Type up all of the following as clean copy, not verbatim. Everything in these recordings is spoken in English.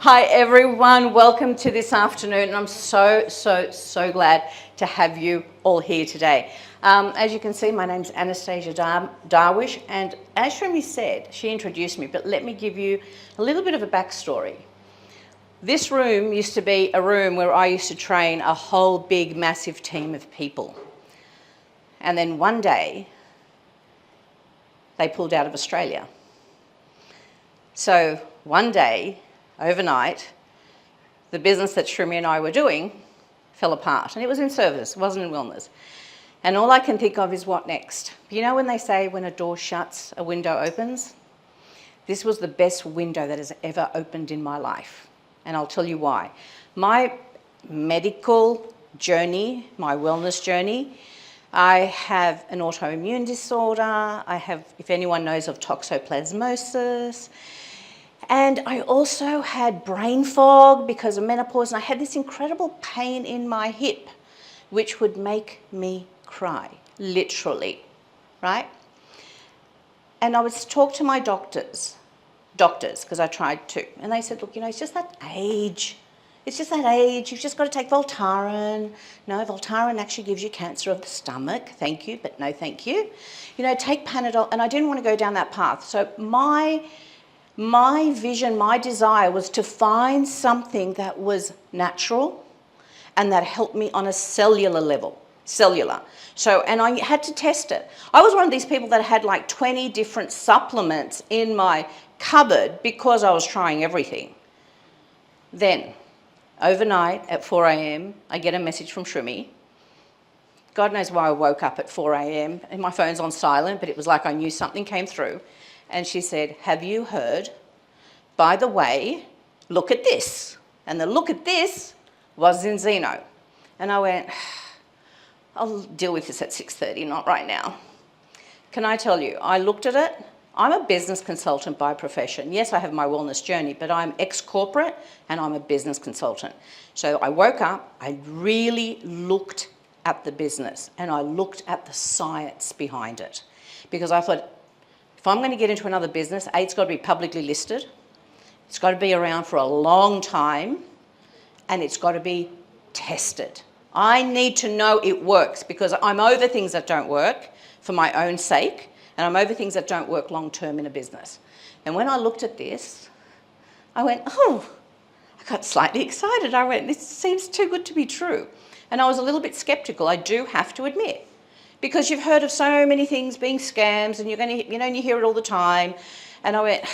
Hi everyone, welcome to this afternoon, and I'm so glad to have you all here today. As you can see, my name's Anastasia Darwish, and as Shrimi said, she introduced me, but let me give you a little bit of a backstory. This room used to be a room where I used to train a whole big, massive team of people. And then one day, they pulled out of Australia. So one day, overnight, the business that Shrimi and I were doing fell apart. And it was in service, it wasn't in wellness. And all I can think of is what next? You know when they say when a door shuts, a window opens? This was the best window that has ever opened in my life. And I'll tell you why. My medical journey, my wellness journey, I have an autoimmune disorder. I have, if anyone knows of toxoplasmosis, and I also had brain fog because of menopause, and I had this incredible pain in my hip, which would make me cry, literally, right? And I would talk to my doctors, because I tried to, and they said, look, you know, it's just that age. It's just that age. You've just got to take Voltaren. No, Voltaren actually gives you cancer of the stomach. Thank you, but no thank you. You know, take Panadol, and I didn't want to go down that path. So my vision, my desire was to find something that was natural and that helped me on a cellular level, So, and I had to test it. I was one of these people that had like 20 different supplements in my cupboard because I was trying everything. Then, overnight at 4 a.m, I get a message from Shrimi. God knows why I woke up at 4 a.m, and my phone's on silent, but it was like I knew something came through. And she said, have you heard? By the way, look at this. And the look at this was Zinzino. And I went, I'll deal with this at 6:30, not right now. Can I tell you, I looked at it. I'm a business consultant by profession. Yes, I have my wellness journey, but I'm ex-corporate and I'm a business consultant. So I woke up, I really looked at the business and I looked at the science behind it. Because I thought, if I'm going to get into another business, it's got to be publicly listed, it's got to be around for a long time, and it's got to be tested. I need to know it works because I'm over things that don't work for my own sake, and I'm over things that don't work long term in a business. And when I looked at this, I went, oh, I got slightly excited. I went, this seems too good to be true. And I was a little bit skeptical, I do have to admit. Because you've heard of so many things being scams and you're going to, you know, and you hear it all the time. And I went,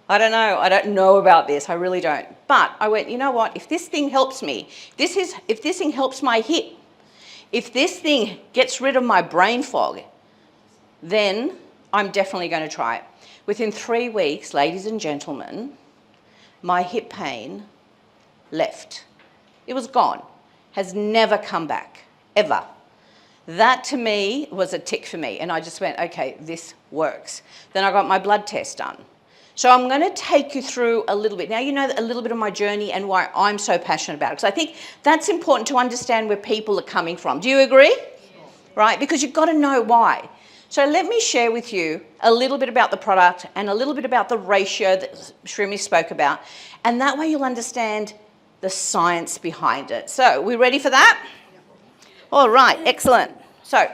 I don't know about this, I really don't. But I went, you know what, if this thing helps me, if this thing helps my hip, if this thing gets rid of my brain fog, then I'm definitely going to try it. Within 3 weeks, ladies and gentlemen, my hip pain left. It was gone, has never come back, ever. That to me was a tick for me, and I just went, okay, this works. Then I got my blood test done. So I'm going to take you through a little bit. Now you know a little bit of my journey and why I'm so passionate about it, because I think that's important to understand where people are coming from. Do you agree? Yes. Right, because you've got to know why. So let me share with you a little bit about the product and a little bit about the ratio that Shrimi spoke about, and that way you'll understand the science behind it. So, we ready for that? All right, excellent. So,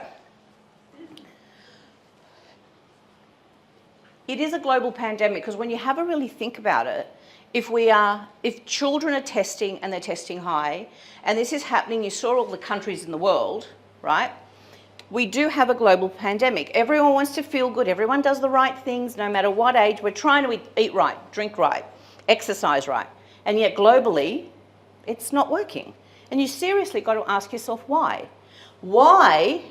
it is a global pandemic because when you have a really think about it, if children are testing and they're testing high, and this is happening, you saw all the countries in the world, right? We do have a global pandemic. Everyone wants to feel good. Everyone does the right things, no matter what age. We're trying to eat right, drink right, exercise right. And yet globally, it's not working. And you seriously got to ask yourself why. Why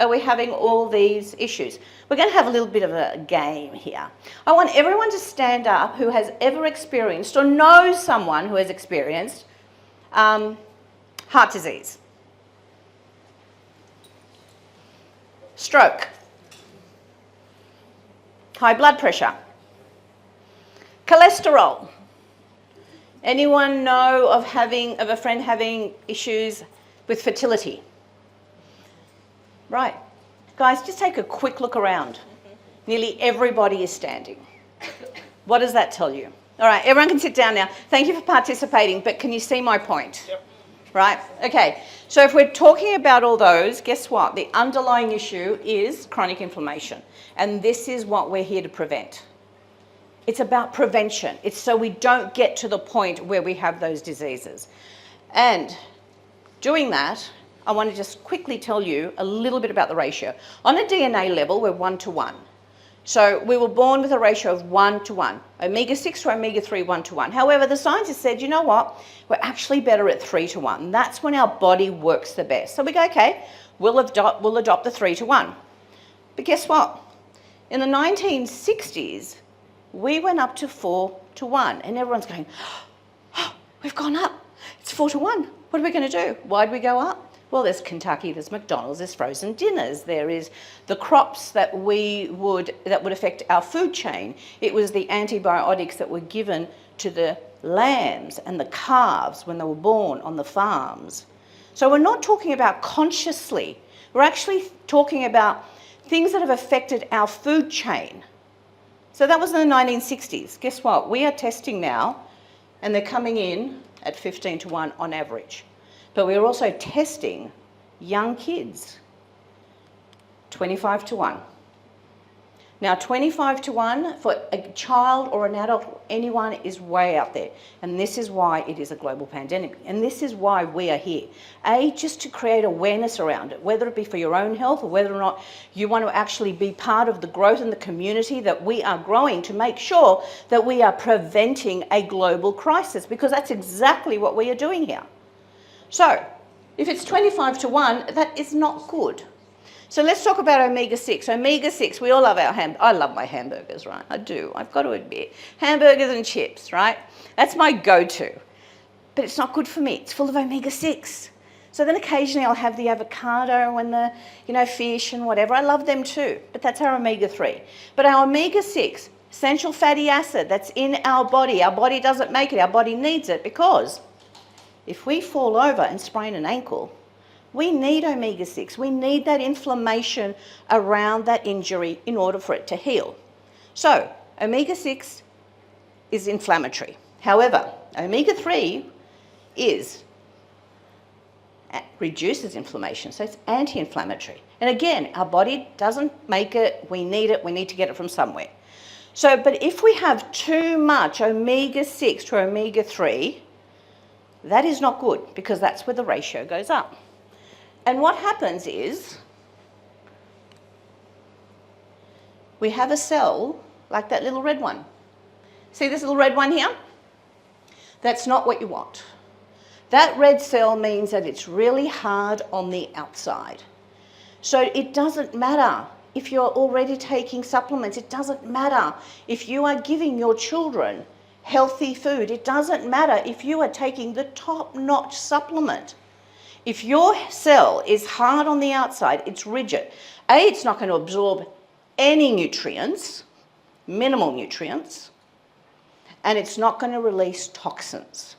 are we having all these issues? We're going to have a little bit of a game here. I want everyone to stand up who has ever experienced or knows someone who has experienced heart disease, stroke, high blood pressure, cholesterol. Anyone know of a friend having issues with fertility? Right. Guys, just take a quick look around. Nearly everybody is standing. What does that tell you? All right, everyone can sit down now. Thank you for participating, but can you see my point? Yep. Right, okay. So if we're talking about all those, guess what? The underlying issue is chronic inflammation. And this is what we're here to prevent. It's about prevention. It's so we don't get to the point where we have those diseases. And doing that, I want to just quickly tell you a little bit about the ratio. On a DNA level, we're 1 to 1. So we were born with a ratio of 1 to 1. Omega-6 to omega-3, 1 to 1. However, the scientists said, you know what? We're actually better at 3 to 1. That's when our body works the best. So we go, okay, we'll adopt the 3 to 1. But guess what? In the 1960s, we went up to 4 to 1. And everyone's going, oh, we've gone up. It's 4 to 1. What are we going to do? Why'd we go up? Well, there's Kentucky, there's McDonald's, there's frozen dinners, there is the crops that would affect our food chain. It was the antibiotics that were given to the lambs and the calves when they were born on the farms. So we're not talking about consciously. We're actually talking about things that have affected our food chain. So that was in the 1960s. Guess what? We are testing now, and they're coming in at 15 to 1 on average. But we're also testing young kids, 25 to 1. Now, 25 to 1 for a child or an adult, anyone, is way out there. And this is why it is a global pandemic. And this is why we are here. Just to create awareness around it, whether it be for your own health or whether or not you want to actually be part of the growth in the community that we are growing to make sure that we are preventing a global crisis, because that's exactly what we are doing here. So, if it's 25 to 1, that is not good. So let's talk about omega-6. Omega-6, we all love our I love my hamburgers, right? I do, I've got to admit. Hamburgers and chips, right? That's my go-to. But it's not good for me. It's full of omega-6. So then occasionally I'll have the avocado and the, fish and whatever. I love them too, but that's our omega-3. But our omega-6, essential fatty acid that's in our body doesn't make it, our body needs it, because if we fall over and sprain an ankle, we need omega-6. We need that inflammation around that injury in order for it to heal. So, omega-6 is inflammatory. However, omega-3 reduces inflammation, so it's anti-inflammatory. And again, our body doesn't make it, we need to get it from somewhere. So, but if we have too much omega-6 to omega-3, that is not good, because that's where the ratio goes up. And what happens is, we have a cell like that little red one. See this little red one here? That's not what you want. That red cell means that it's really hard on the outside. So it doesn't matter if you're already taking supplements. It doesn't matter if you are giving your children healthy food. It doesn't matter if you are taking the top-notch supplement. If your cell is hard on the outside, it's rigid. It's not going to absorb any nutrients, minimal nutrients, and it's not going to release toxins.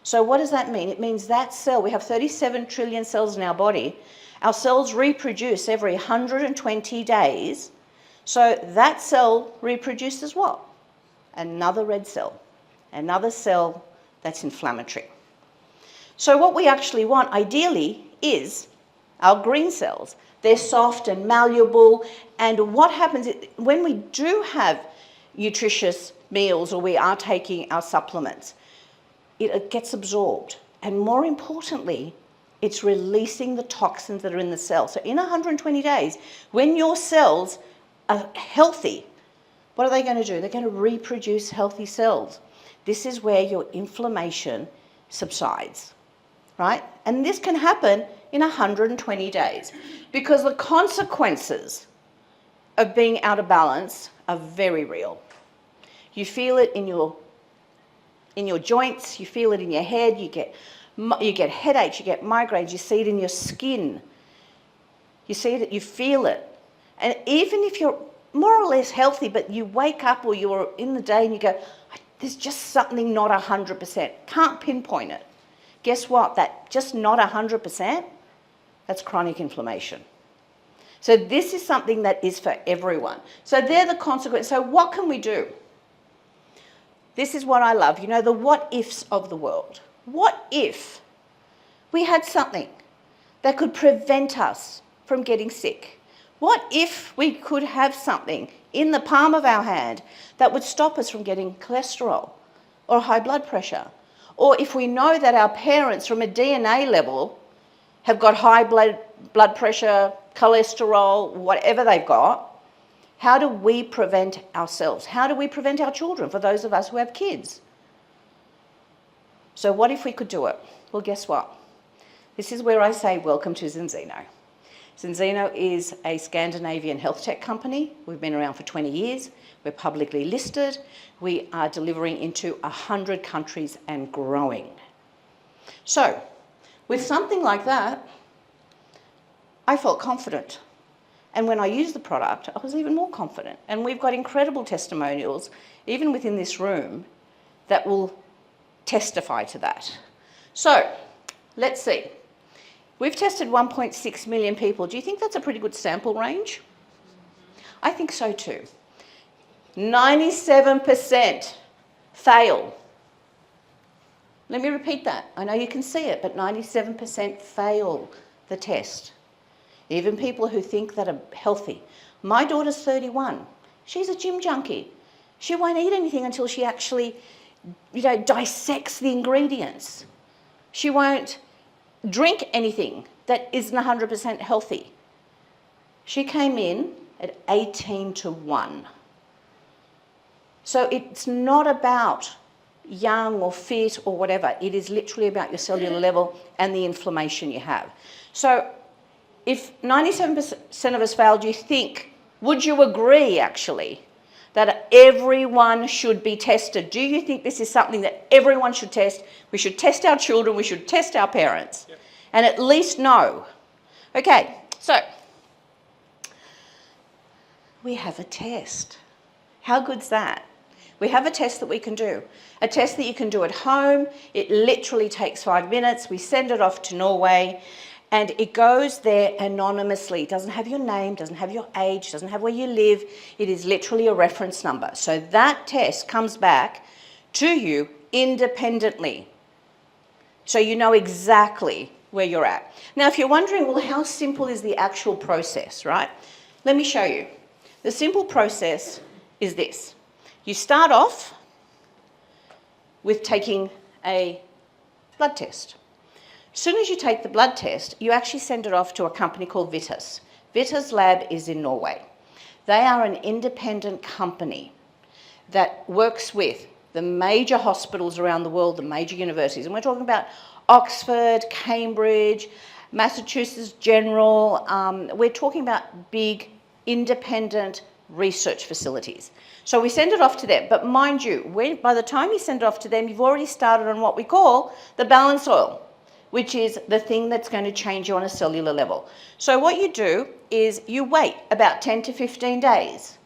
So what does that mean? It means that cell, we have 37 trillion cells in our body. Our cells reproduce every 120 days. So that cell reproduces what? Another red cell. Another cell that's inflammatory. So what we actually want, ideally, is our green cells. They're soft and malleable, and what happens when we do have nutritious meals or we are taking our supplements, it gets absorbed. And more importantly, it's releasing the toxins that are in the cell. So in 120 days, when your cells are healthy, what are they going to do? They're going to reproduce healthy cells. This is where your inflammation subsides, right? And this can happen in 120 days, because the consequences of being out of balance are very real. You feel it in your joints, you feel it in your head, you get headaches, you get migraines, you see it in your skin. You see it, you feel it. And even if you're more or less healthy, but you wake up or you're in the day and you go, there's just something not 100%. Can't pinpoint it. Guess what? That just not 100%, that's chronic inflammation. So this is something that is for everyone. So they're the consequences. So what can we do? this is what I love, you know, the what ifs of the world. What if we had something that could prevent us from getting sick? What if we could have something in the palm of our hand that would stop us from getting cholesterol or high blood pressure? Or if we know that our parents from a DNA level have got high blood pressure, cholesterol, whatever they've got, how do we prevent ourselves? How do we prevent our children, for those of us who have kids? So what if we could do it? Well, guess what? This is where I say welcome to Zinzino. Zinzino is a Scandinavian health tech company. We've been around for 20 years. We're publicly listed. We are delivering into 100 countries and growing. So, with something like that, I felt confident. And when I used the product, I was even more confident. And we've got incredible testimonials, even within this room, that will testify to that. So, let's see. We've tested 1.6 million people. Do you think that's a pretty good sample range? I think so too. 97% fail. Let me repeat that. I know you can see it, but 97% fail the test. Even people who think that are healthy. My daughter's 31. She's a gym junkie. She won't eat anything until she actually, dissects the ingredients. She won't drink anything that isn't 100% healthy. She came in at 18-1. So it's not about young or fit or whatever. It is literally about your cellular level and the inflammation you have. So if 97% of us fail, do you think, would you agree actually, that everyone should be tested? Do you think this is something that everyone should test? We should test our children, we should test our parents, yep, and at least know. Okay, so we have a test. How good's that? We have a test that we can do. A test that you can do at home. It literally takes 5 minutes. We send it off to Norway and it goes there anonymously. It doesn't have your name, doesn't have your age, doesn't have where you live. It is literally a reference number. So that test comes back to you independently. So you know exactly where you're at. Now, if you're wondering, well, how simple is the actual process, right? Let me show you. The simple process is this. You start off with taking a blood test. As soon as you take the blood test, you actually send it off to a company called Vitas. Vitas Lab is in Norway. They are an independent company that works with the major hospitals around the world, the major universities. And we're talking about Oxford, Cambridge, Massachusetts General. We're talking about big independent research facilities. So we send it off to them. But mind you, by the time you send it off to them, you've already started on what we call the balance oil, which is the thing that's going to change you on a cellular level. So what you do is you wait about 10 to 15 days.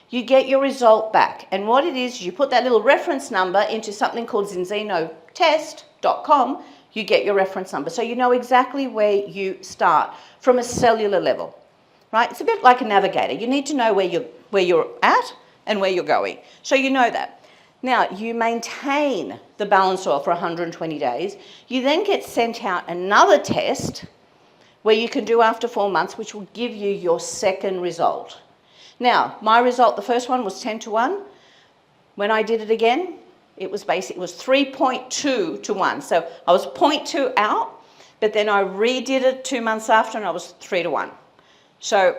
You get your result back. And what it is, you put that little reference number into something called zinzinotest.com, you get your reference number. So you know exactly where you start from a cellular level, right? It's a bit like a navigator. You need to know where you're at and where you're going. So you know that. Now, you maintain the balance oil for 120 days. You then get sent out another test where you can do after 4 months, which will give you your second result. Now, my result, the first one was 10-1. When I did it again, it was 3.2 to 1. So I was 0.2 out, but then I redid it 2 months after and I was 3-1. So,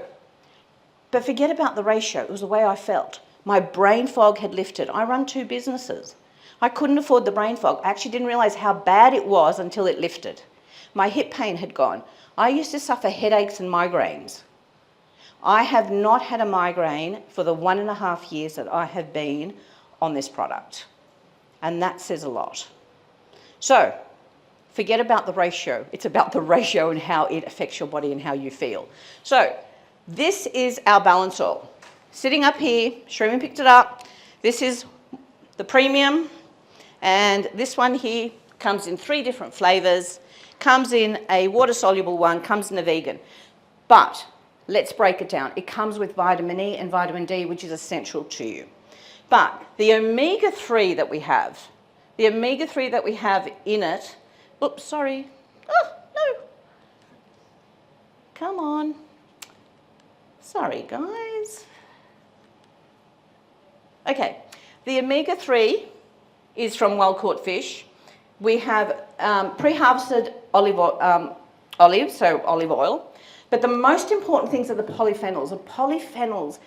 but forget about the ratio. It was the way I felt. My brain fog had lifted. I run 2 businesses. I couldn't afford the brain fog. I actually didn't realize how bad it was until it lifted. My hip pain had gone. I used to suffer headaches and migraines. I have not had a migraine for the 1.5 years that I have been on this product. And that says a lot. So, forget about the ratio. It's about the ratio and how it affects your body and how you feel. So, this is our balance oil. Sitting up here, Sherman picked it up. This is the premium. And this one here comes in 3 different flavors. Comes in a water-soluble one, comes in a vegan. But let's break it down. It comes with vitamin E and vitamin D, which is essential to you. But the omega-3 that we have, in it, oops, sorry. Oh, no. Come on. Sorry, guys. Okay, the omega-3 is from wild-caught fish. We have pre-harvested olives, so olive oil. But the most important things are the polyphenols. The polyphenols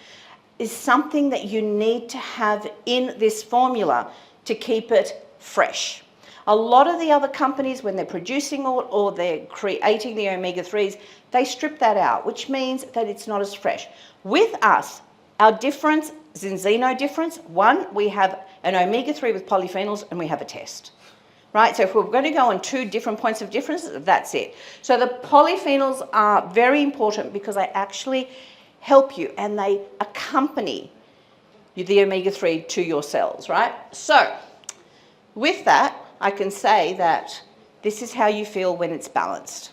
is something that you need to have in this formula to keep it fresh. A lot of the other companies, when they're producing or they're creating the omega-3s, they strip that out, which means that it's not as fresh. With us, our difference, Zinzino difference, one, we have an omega-3 with polyphenols and we have a test. Right, so if we're going to go on 2 different points of difference, that's it. So the polyphenols are very important because they actually help you and they accompany the omega-3 to your cells, right? So with that, I can say that this is how you feel when it's balanced.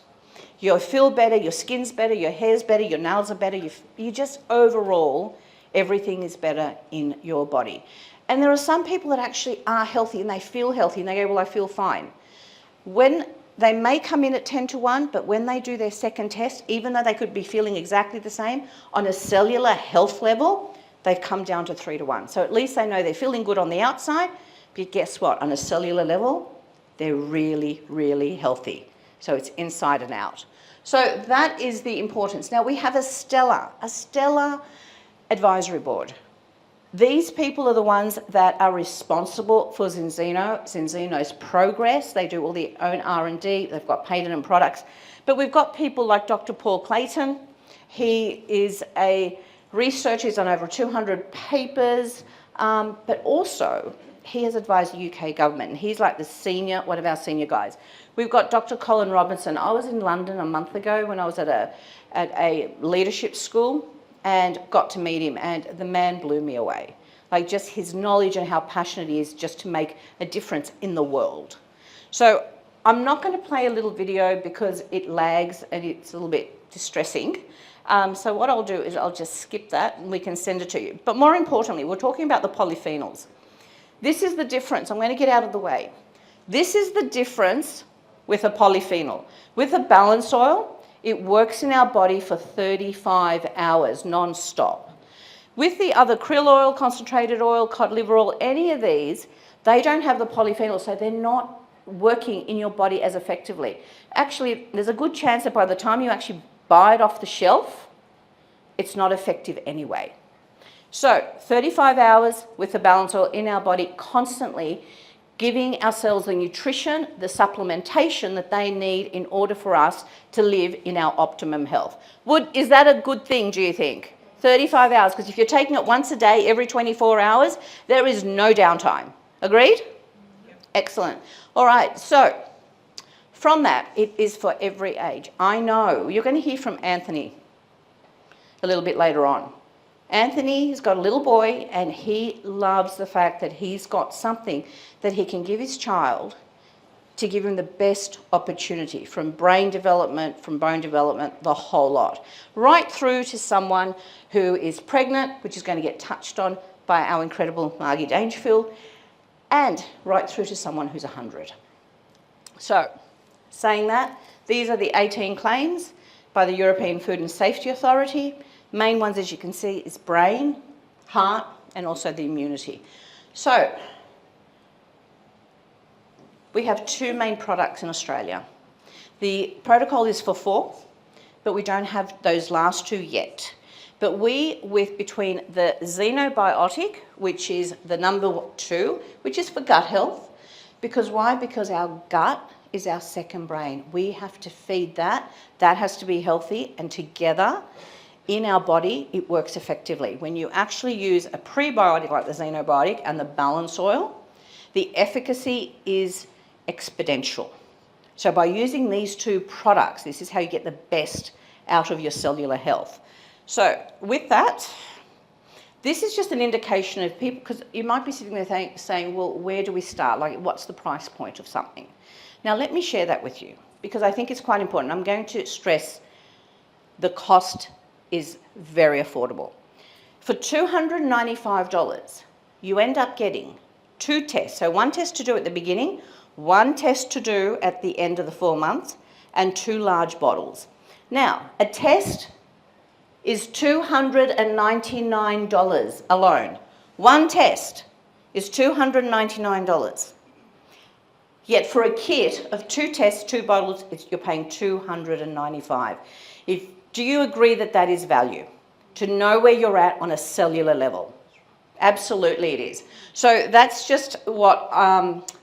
You feel better, your skin's better, your hair's better, your nails are better, you just overall, everything is better in your body. And there are some people that actually are healthy and they feel healthy and they go, well, I feel fine. When they may come in at 10-1, but when they do their second test, even though they could be feeling exactly the same, on a cellular health level, they've come down to 3-1. So at least they know they're feeling good on the outside, but guess what? On a cellular level, they're really, really healthy. So it's inside and out. So that is the importance. Now we have a stellar advisory board. These people are the ones that are responsible for Zinzino's progress. They do all their own R&D. They've got patented products. But we've got people like Dr. Paul Clayton. He is a researcher. He's on over 200 papers. But also, he has advised the UK government. And he's like one of our senior guys. We've got Dr. Colin Robinson. I was in London a month ago when I was at a leadership school, and got to meet him, and the man blew me away. Like just his knowledge and how passionate he is just to make a difference in the world. So I'm not going to play a little video because it lags and it's a little bit distressing. So what I'll do is I'll just skip that and we can send it to you. But more importantly, we're talking about the polyphenols. This is the difference. I'm going to get out of the way. This is the difference with a polyphenol. With a balance oil, it works in our body for 35 hours non-stop. With the other krill oil, concentrated oil, cod liver oil, any of these, they don't have the polyphenols, so they're not working in your body as effectively. Actually, there's a good chance that by the time you actually buy it off the shelf, it's not effective anyway. So 35 hours with the balance oil in our body constantly, giving our cells the nutrition, the supplementation that they need in order for us to live in our optimum health. Is that a good thing, do you think? 35 hours, because if you're taking it once a day, every 24 hours, there is no downtime. Agreed? Yep. Excellent. All right, so from that, it is for every age. I know, you're going to hear from Anthony a little bit later on. Anthony has got a little boy and he loves the fact that he's got something that he can give his child to give him the best opportunity from brain development, from bone development, the whole lot. Right through to someone who is pregnant, which is going to get touched on by our incredible Margie Dangerfield, and right through to someone who's 100. So, saying that, these are the 18 claims by the European Food and Safety Authority. Main ones, as you can see, is brain, heart, and also the immunity. So, we have 2 main products in Australia. The protocol is for 4, but we don't have those last 2 yet. But between the Xenobiotic, which is the number 2, which is for gut health, because why? Because our gut is our second brain. We have to feed that. That has to be healthy, and together, in our body, it works effectively. When you actually use a prebiotic like the Xenobiotic and the balance oil, the efficacy is exponential. So by using these 2 products, this is how you get the best out of your cellular health. So with that, this is just an indication of people, because you might be sitting there saying, well, where do we start? Like, what's the price point of something? Now, let me share that with you, because I think it's quite important. I'm going to stress the cost is very affordable. For $295, you end up getting 2 tests. So 1 test to do at the beginning, 1 test to do at the end of the 4 months, and 2 large bottles. Now, a test is $299 alone. 1 test is $299. Yet for a kit of 2 tests, 2 bottles, you're paying $295. Do you agree that that is value? To know where you're at on a cellular level? Absolutely it is. So that's just what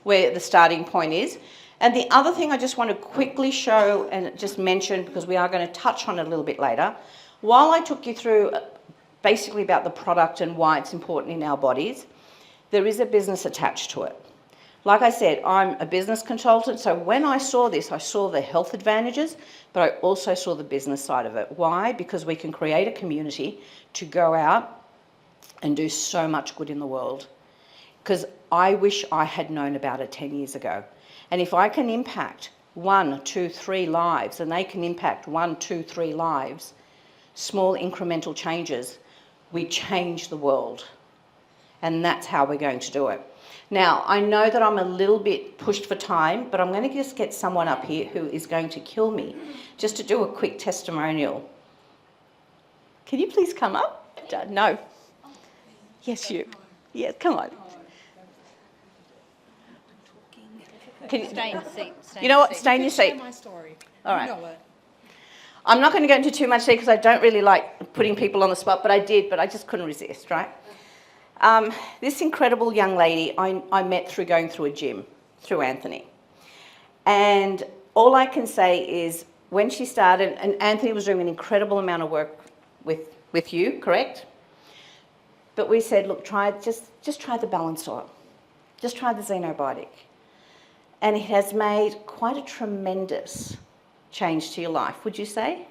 where the starting point is. And the other thing I just want to quickly show and just mention, because we are going to touch on it a little bit later, while I took you through basically about the product and why it's important in our bodies, there is a business attached to it. Like I said, I'm a business consultant, so when I saw this, I saw the health advantages, but I also saw the business side of it. Why? Because we can create a community to go out and do so much good in the world. Because I wish I had known about it 10 years ago. And if I can impact 1, 2, 3 lives, and they can impact 1, 2, 3 lives, small incremental changes, we change the world. And that's how we're going to do it. Now, I know that I'm a little bit pushed for time, but I'm going to just get someone up here who is going to kill me just to do a quick testimonial. Can you please come up? No. Yes, you. Yes, come on. Can you stay in your seat? You know what? Stay in your seat. My story. All right. You know it. I'm not going to go into too much detail because I don't really like putting people on the spot, but I did, but I just couldn't resist, right? This incredible young lady I met through going through a gym, through Anthony. And all I can say is when she started, and Anthony was doing an incredible amount of work with you, correct? But we said, look, just try the balanced oil. Just try the Xenobiotic. And it has made quite a tremendous change to your life, would you say?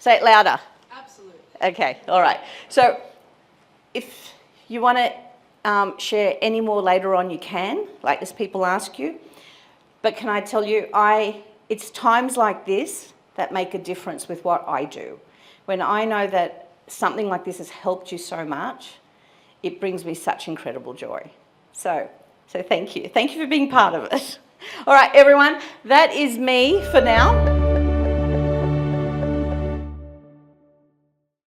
Say it louder. Absolutely. Okay, all right. So if you want to share any more later on, you can, like as people ask you. But can I tell you, it's times like this that make a difference with what I do. When I know that something like this has helped you so much, it brings me such incredible joy. So thank you. Thank you for being part of it. All right, everyone, that is me for now.